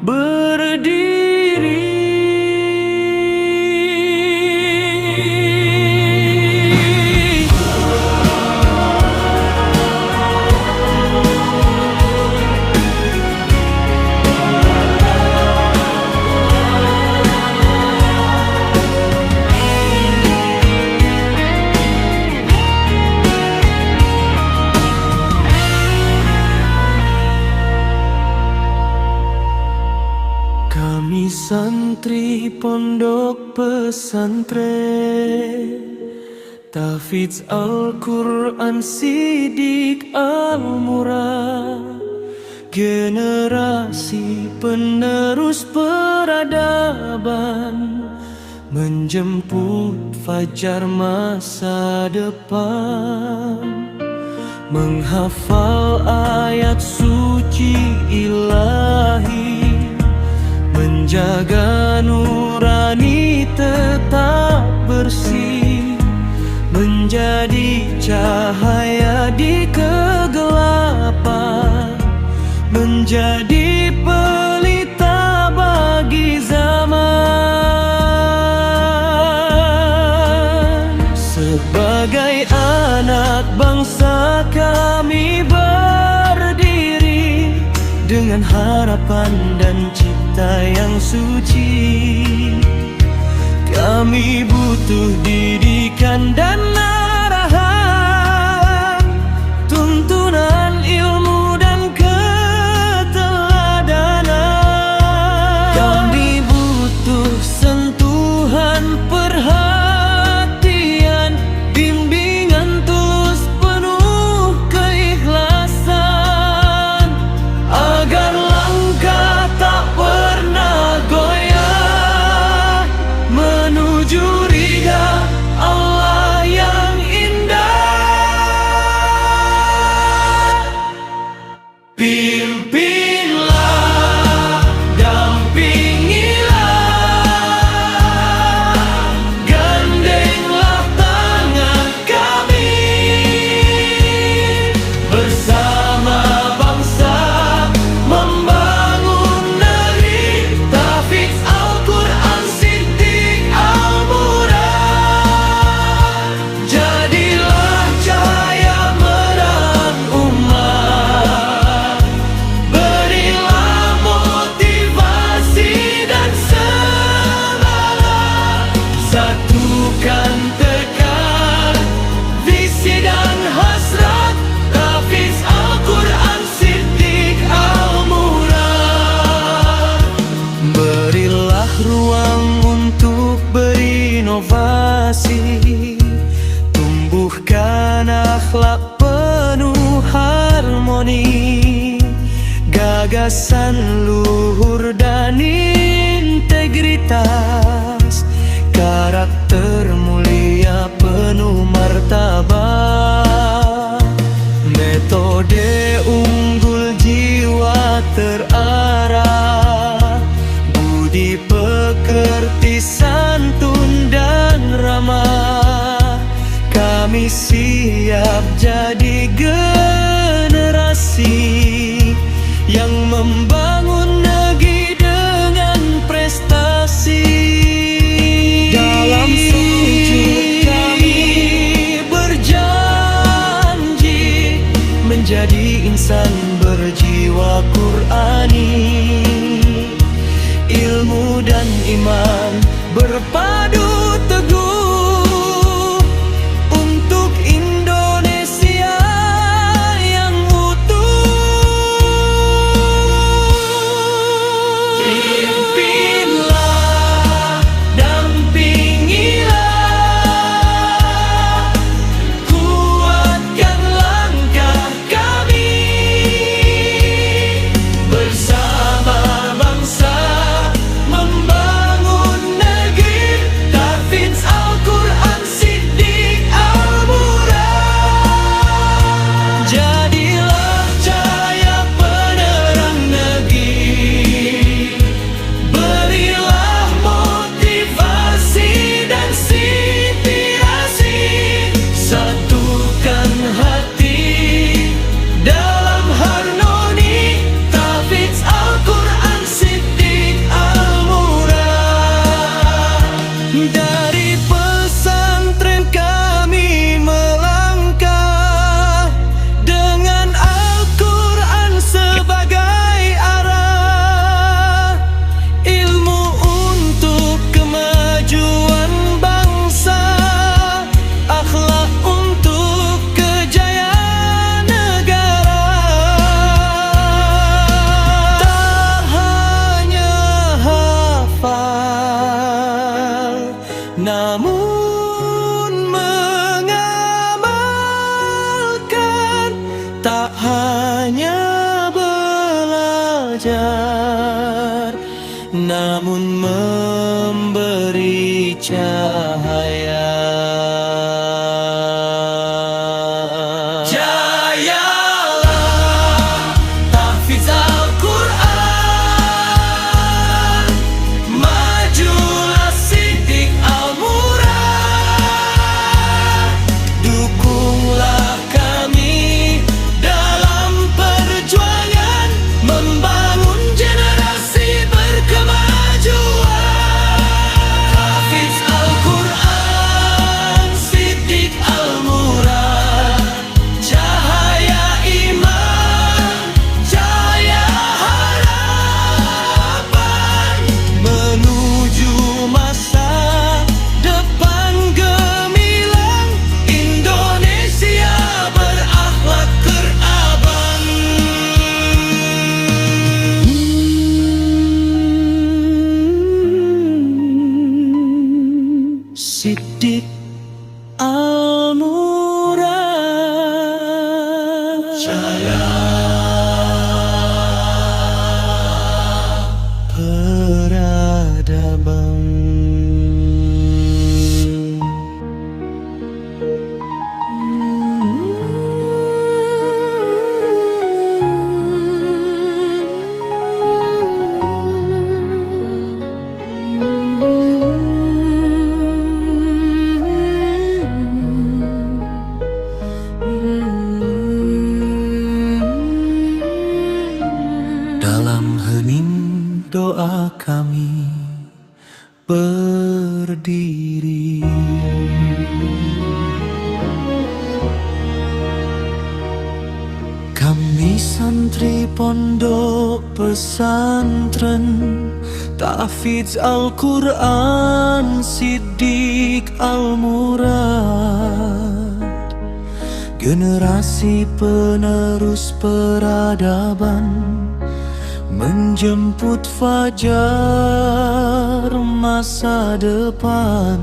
berdiri. Kami santri pondok pesantren Tahfidz Al-Quran Sidik Al-Murad, generasi penerus peradaban, menjemput fajar masa depan, menghafal ayat suci ilahi, menjaga nurani tetap bersih, menjadi cahaya di kegelapan, menjadi pelita bagi zaman. Sebagai anak bangsa kami berdiri dengan harapan dan cita yang suci. Kami butuh didikan dan arahan, tuntunan ilmu dan keteladanan. Kami butuh sentuhan perhatian, bimbingan tulus penuh keikhlasan, agar langkah tak pernah goyah menuju ridha Allah yang indah. Pimpinlah, dampingilah, gandenglah tangan kami, bersama bangsa membangun negeri. Tahfidz Al-Quran Sidik Al-Murad, jadilah cahaya menerang umat, berilah motivasi dan semangat, satukan tekad, visi dan hasrat. Tahfidz Al-Quran Sidik Al-Murad, berilah ruang untuk berinovasi, tumbuhkan akhlak penuh harmoni, gagasan luhur dan integritas, karakter mulia penuh martabat, metode unggul jiwa terarah, budi pekerti santun dan ramah. Kami siap jadi generasi yang membangun negeri dengan prestasi. Dalam sujud kami berjanji menjadi insan berjiwa Qurani, ilmu dan iman berpadu teguh untuk Indonesia yang utuh. fajar, namun memberi cahaya. Jayalah tahfiz Al-Quran, majulah Siddiq Al-Murad, dukunglah kami dalam perjuangan membangun generasi berkemajuan. Hafiz Al-Quran, Siddiq Al-Murad, cahaya iman, cahaya harapan, menuju masa depan gemilang Indonesia berakhlak terabang. Siddiq Al-Murad, cahaya peradaban. Dalam hening doa kami berdiri, kami santri pondok pesantren tahfiz Al-Quran Siddiq Al-Murad, generasi penerus peradaban, menjemput fajar masa depan,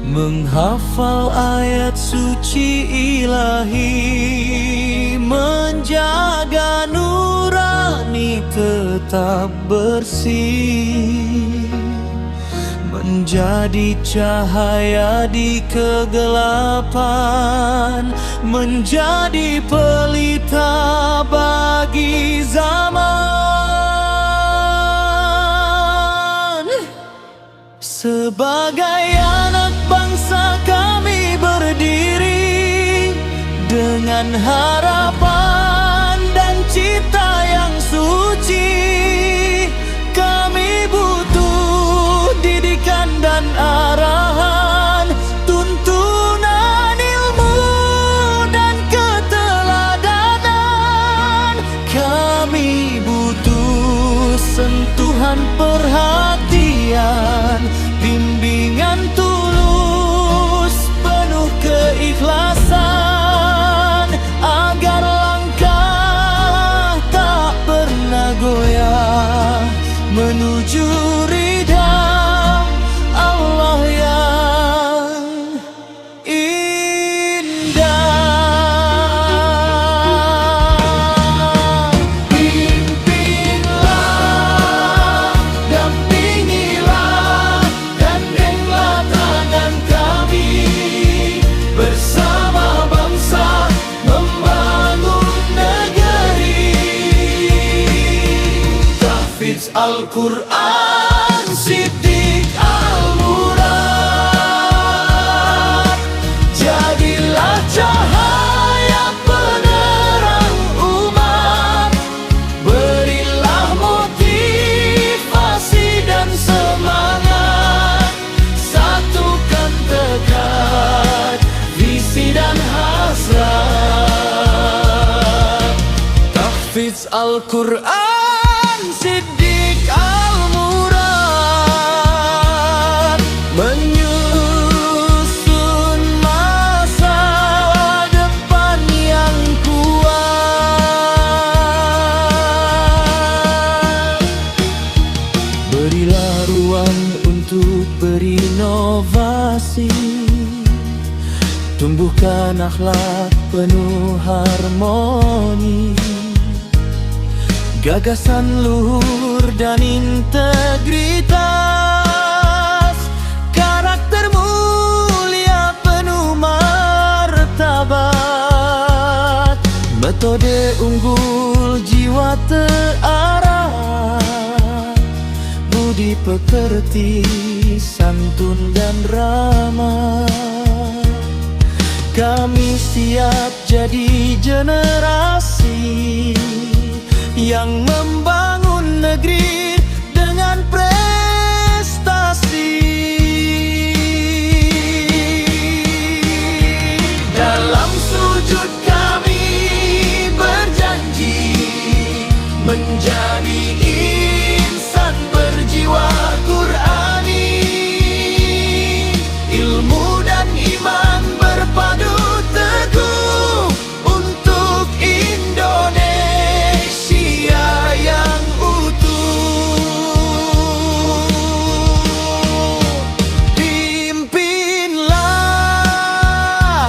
menghafal ayat suci ilahi, menjaga nurani tetap bersih, menjadi cahaya di kegelapan, menjadi pelita bagi zaman. Sebagai anak bangsa kami berdiri dengan harapan dan cita yang suci. Kami butuh didikan dan arahan, tuntunan ilmu dan keteladanan. Kami butuh sentuhan perhatian, bimbingan tulus penuh keikhlasan, agar langkah tak pernah goyah menuju ridha Allah yang indah. Pimpinlah, dampingilah, gandenglah tangan kami, bersama bangsa membangun negeri. Tahfiz Al-Quran Siddiq Al-Murad, jadilah cahaya penerang umat, berilah motivasi dan semangat, satukan tekad, visi dan hasrat. Tahfiz Al-Quran Siddiq Al-Murad, menyusun masa depan yang kuat. Berilah ruang untuk berinovasi, tumbuhkan akhlak penuh harmoni, Gagasan luhur dan integritas, karakter mulia penuh martabat, metode unggul jiwa terarah, budi pekerti, santun dan ramah. Kami siap jadi generasi yang membangun negeri dengan prestasi. Dalam sujud kami berjanji menjadi insan berjiwa Qur'ani, ilmu dan iman berpadu teguh untuk Indonesia yang utuh. Pimpinlah,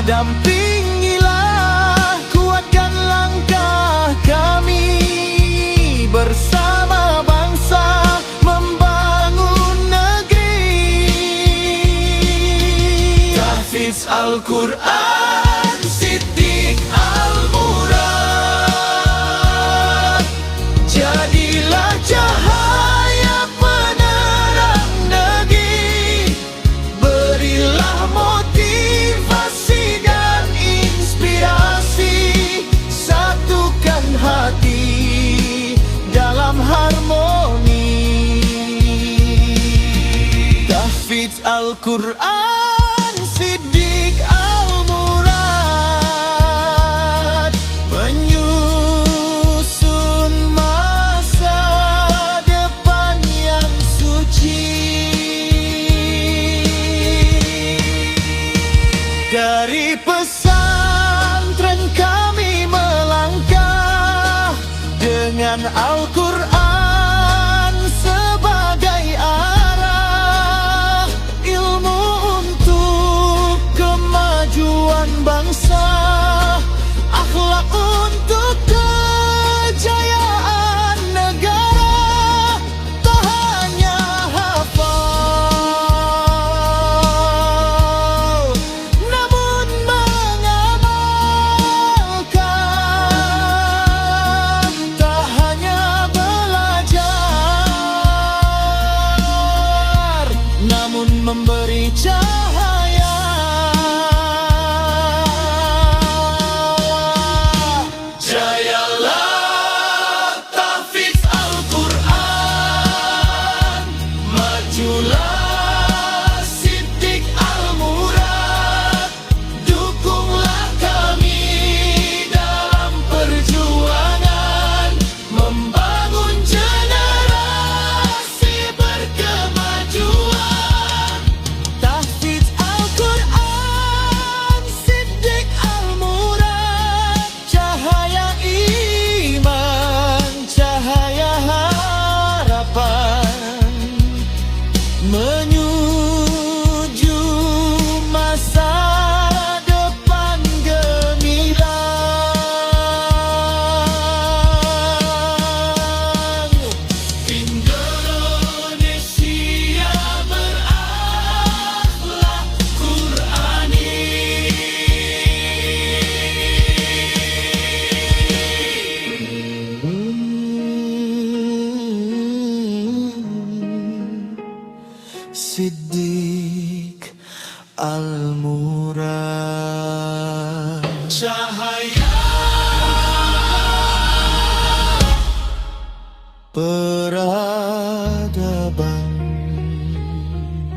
dampingilah, kuatkan langkah kami bersama bangsa membangun negeri. Tahfidz Al-Quran Siddiq Al-Murad, jadilah cahaya penerang negeri, berilah motivasi dan inspirasi, satukan hati dalam harmoni. Tahfidz Al-Quran Siddiq Al-Murad menyusun masa depan yang suci. Dari pesantren kami melangkah dengan Al-Quran sebagai arah, ilmu untuk kemajuan bangsa, akhlak untuk kejayaan negara. Tak hanya hafal, namun mengamalkan. Tak hanya belajar, namun memberi cahaya. Jayalah tahfidz Al-Quran, majulah Siddiq Al-Murad, dukunglah kami dalam perjuangan membangun generasi berkemajuan. Tahfidz Al-Quran Siddiq Al-Murad, cahaya iman, cahaya harapan, menuju masa depan gemilang. Indonesia berakhlak Qur'ani. Siddiq Al-Murad, cahaya